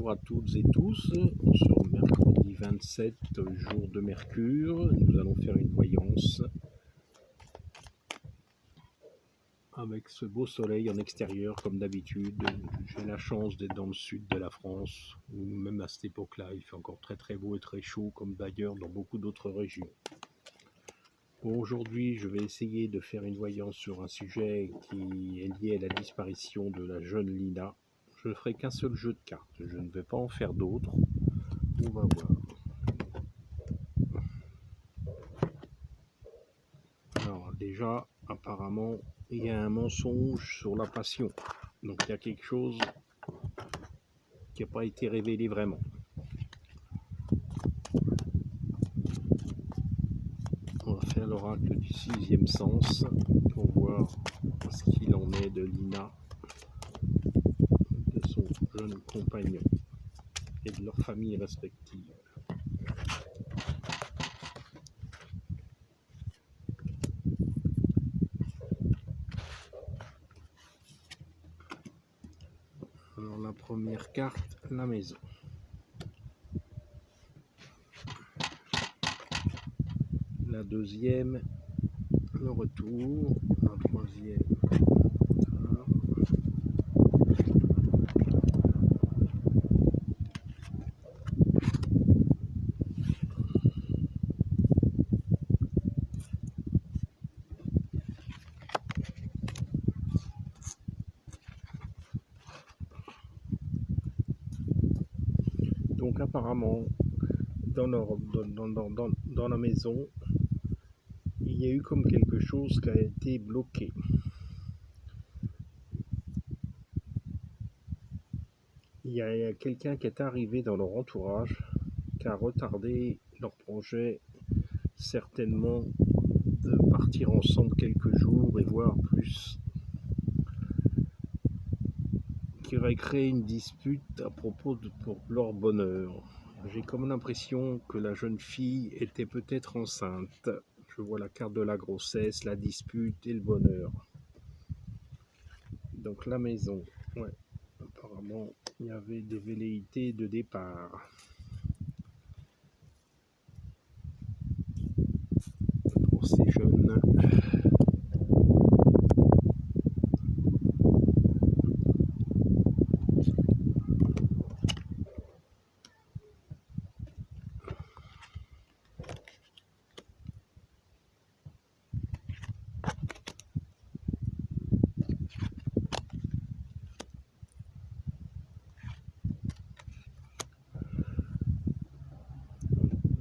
Bonjour à toutes et tous, on se retrouve mercredi 27, jour de Mercure. Nous allons faire une voyance avec ce beau soleil en extérieur comme d'habitude. J'ai la chance d'être dans le sud de la France, où même à cette époque-là, il fait encore très beau et très chaud, comme d'ailleurs dans beaucoup d'autres régions. Bon, aujourd'hui, je vais essayer de faire une voyance sur un sujet qui est lié à la disparition de la jeune Lina. Je ne ferai qu'un seul jeu de cartes, je ne vais pas en faire d'autres. On va voir. Alors déjà, apparemment, il y a un mensonge sur la passion. Donc il y a quelque chose qui n'a pas été révélé vraiment. On va faire l'oracle du sixième sens pour voir ce qu'il en est de Lina, de son jeune compagnon et de leurs familles respectives. Alors la première carte, la maison. La deuxième, le retour. La troisième, voilà. Donc apparemment, dans la maison, il y a eu comme quelque chose qui a été bloqué. Il y a quelqu'un qui est arrivé dans leur entourage, qui a retardé leur projet, certainement de partir ensemble quelques jours et voire plus, qui aurait créé une dispute à propos de pour leur bonheur. J'ai comme l'impression que la jeune fille était peut-être enceinte. Je vois la carte de la grossesse, la dispute et le bonheur. Donc la maison, ouais, apparemment il y avait des velléités de départ. Pour ces jeunes.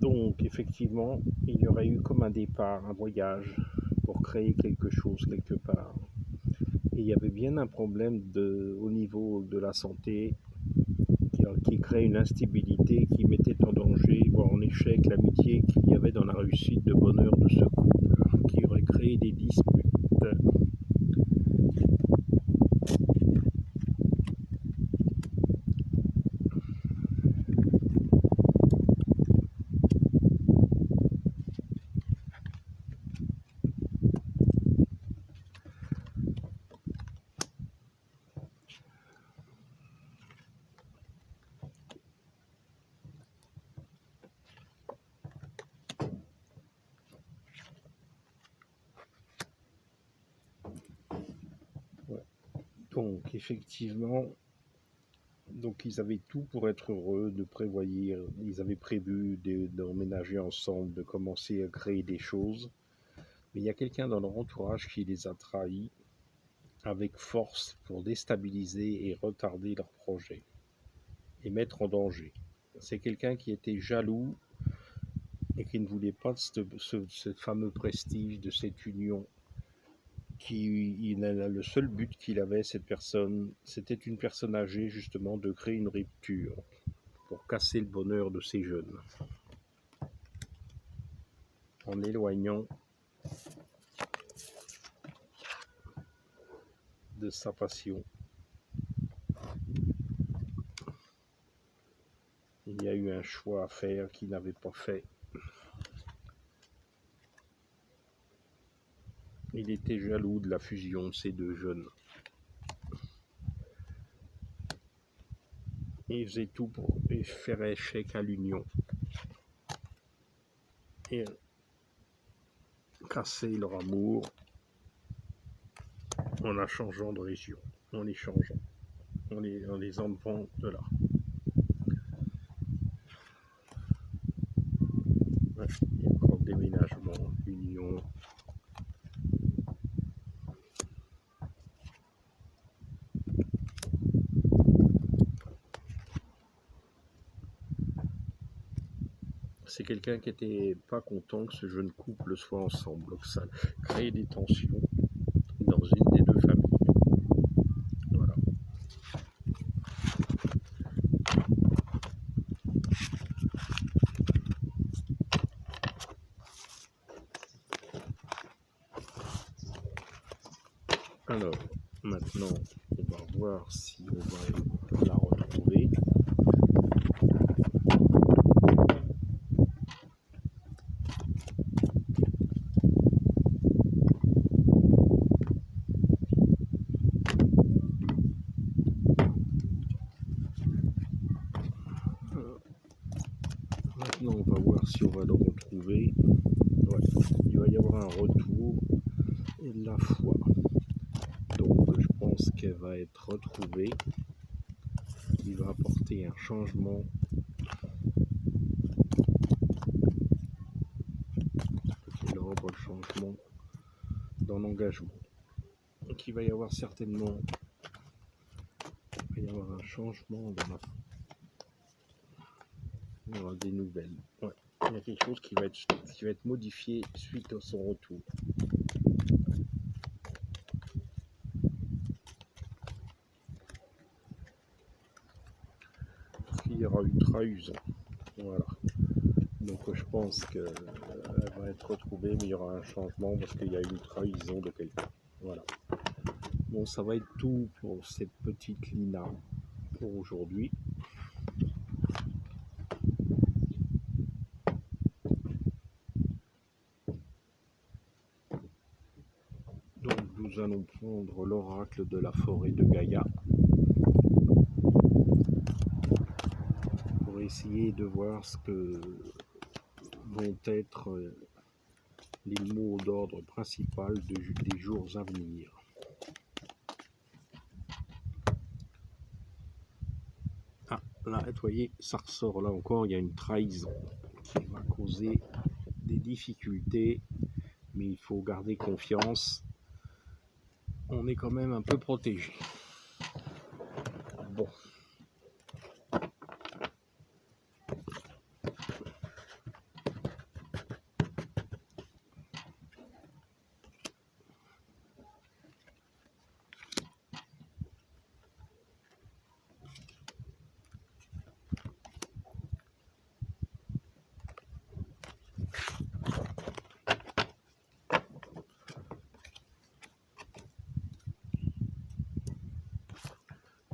Donc effectivement, il y aurait eu comme un départ, un voyage pour créer quelque chose quelque part. Et il y avait bien un problème au niveau de la santé qui crée une instabilité qui mettait en danger, voire en échec, l'amitié qu'il y avait dans la réussite de bonheur de ce couple, qui aurait créé des disputes. Ouais. Donc effectivement, donc ils avaient tout pour être heureux, de prévoir, ils avaient prévu d'emménager ensemble, de commencer à créer des choses. Mais il y a quelqu'un dans leur entourage qui les a trahis avec force pour déstabiliser et retarder leur projet et mettre en danger. C'est quelqu'un qui était jaloux et qui ne voulait pas de ce fameux prestige de cette union. Le seul but qu'il avait, cette personne, c'était une personne âgée, justement, de créer une rupture pour casser le bonheur de ces jeunes en éloignant de sa passion. Il y a eu un choix à faire qu'il n'avait pas fait. Il était jaloux de la fusion de ces deux jeunes. Ils faisaient tout pour faire échec à l'union et casser leur amour en la changeant de région, en les changeant, en les enlevant de là. Il y a encore déménagement, union. C'est quelqu'un qui était pas content que ce jeune couple soit ensemble, donc ça crée des tensions dans une des deux familles. Voilà. Alors, maintenant, on va voir si on va la retrouver. Maintenant, on va voir si on va le retrouver. Ouais, il va y avoir un retour et de la foi. Donc, je pense qu'elle va être retrouvée, qui va apporter un changement. Qui leur le changement dans l'engagement. Donc, il va y avoir certainement un changement dans il y aura des nouvelles. Ouais. Il y a quelque chose qui va être modifié suite à son retour. Il y aura eu trahison. Voilà. Donc je pense qu'elle va être retrouvée, mais il y aura un changement parce qu'il y a eu une trahison de quelqu'un. Voilà. Bon, ça va être tout pour cette petite Lina pour aujourd'hui. Donc nous allons prendre l'oracle de la forêt de Gaïa pour essayer de voir ce que vont être les mots d'ordre principal des jours à venir. Ah, là, vous voyez, ça ressort là encore, il y a une trahison qui va causer des difficultés, mais il faut garder confiance. On est quand même un peu protégé. Bon.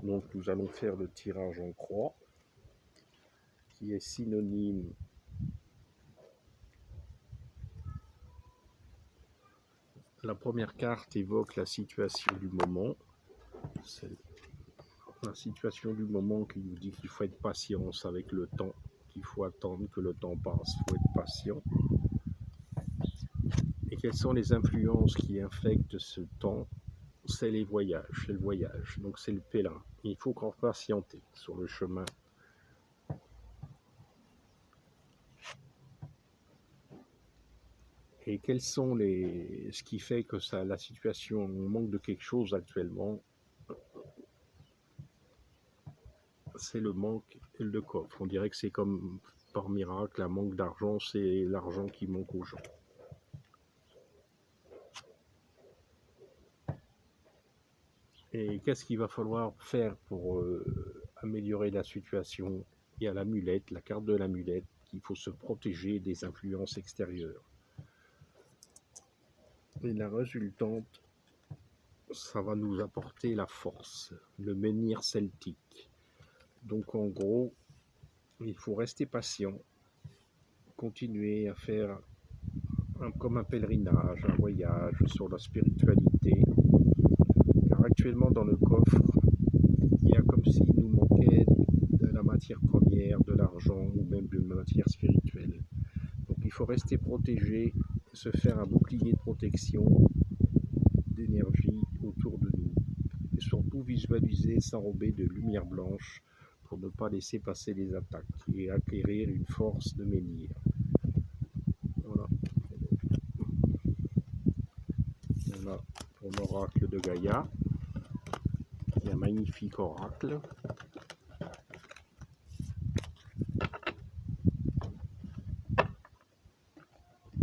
Donc nous allons faire le tirage en croix, qui est synonyme la première carte évoque la situation du moment. C'est la situation du moment qui nous dit qu'il faut être patient avec le temps, qu'il faut attendre que le temps passe, il faut être patient. Et quelles sont les influences qui infectent ce temps? C'est les voyages, c'est le voyage, donc c'est le pèlerin. Il faut qu'on patienter sur le chemin. Et quels sont ce qui fait que la situation, on manque de quelque chose actuellement? C'est le manque de coffre. On dirait que c'est comme par miracle, un manque d'argent, c'est l'argent qui manque aux gens. Et qu'est-ce qu'il va falloir faire pour améliorer la situation? Il y a l'amulette, la carte de l'amulette, qu'il faut se protéger des influences extérieures. Et la résultante, ça va nous apporter la force, le menhir celtique. Donc en gros, il faut rester patient, continuer à faire comme un pèlerinage, un voyage sur la spiritualité. Car actuellement dans le coffre, il y a comme s'il nous manquait de lumière, de l'argent ou même de matière spirituelle. Donc il faut rester protégé, se faire un bouclier de protection d'énergie autour de nous. Et surtout visualiser, s'enrober de lumière blanche pour ne pas laisser passer les attaques et acquérir une force de menhir. Voilà. Voilà pour l'oracle de Gaïa. C'est un magnifique oracle.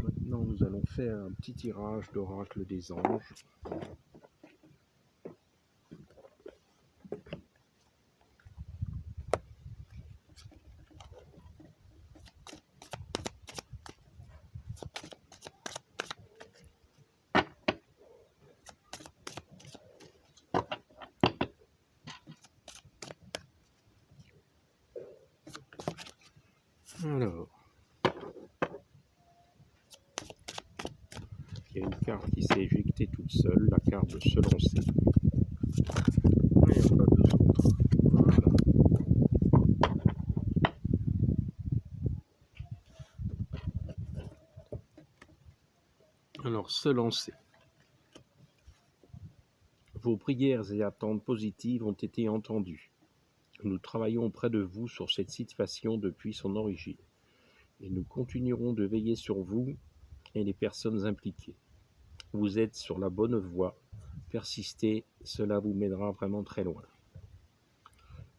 Maintenant, nous allons faire un petit tirage d'oracle des anges. Alors, il y a une carte qui s'est éjectée toute seule, la carte de se lancer. Et on a deux autres. Voilà. Alors, se lancer. Vos prières et attentes positives ont été entendues. Nous travaillons auprès de vous sur cette situation depuis son origine. Et nous continuerons de veiller sur vous et les personnes impliquées. Vous êtes sur la bonne voie. Persistez, cela vous mènera vraiment très loin.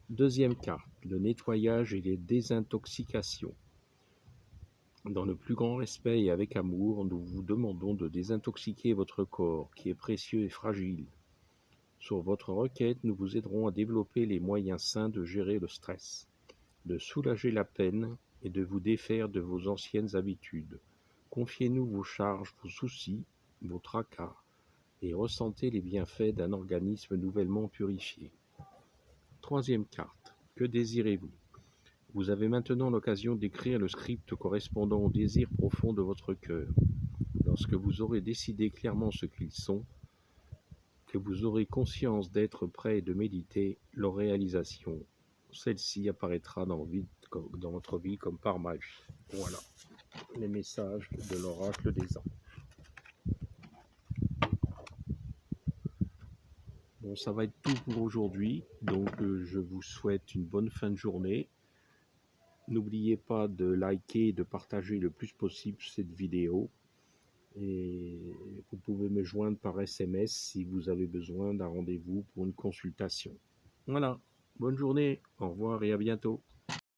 Deuxième carte, le nettoyage et les désintoxications. Dans le plus grand respect et avec amour, nous vous demandons de désintoxiquer votre corps, qui est précieux et fragile. Sur votre requête, nous vous aiderons à développer les moyens sains de gérer le stress, de soulager la peine et de vous défaire de vos anciennes habitudes. Confiez-nous vos charges, vos soucis, vos tracas, et ressentez les bienfaits d'un organisme nouvellement purifié. Troisième carte, que désirez-vous ? Vous avez maintenant l'occasion d'écrire le script correspondant aux désirs profonds de votre cœur. Lorsque vous aurez décidé clairement ce qu'ils sont, que vous aurez conscience d'être prêt et de méditer leur réalisation, celle-ci apparaîtra dans votre vie comme par magie. Voilà les messages de l'oracle des anges. Bon, ça va être tout pour aujourd'hui, donc je vous souhaite une bonne fin de journée. N'oubliez pas de liker et de partager le plus possible cette vidéo. Et vous pouvez me joindre par SMS si vous avez besoin d'un rendez-vous pour une consultation. Voilà, bonne journée, au revoir et à bientôt.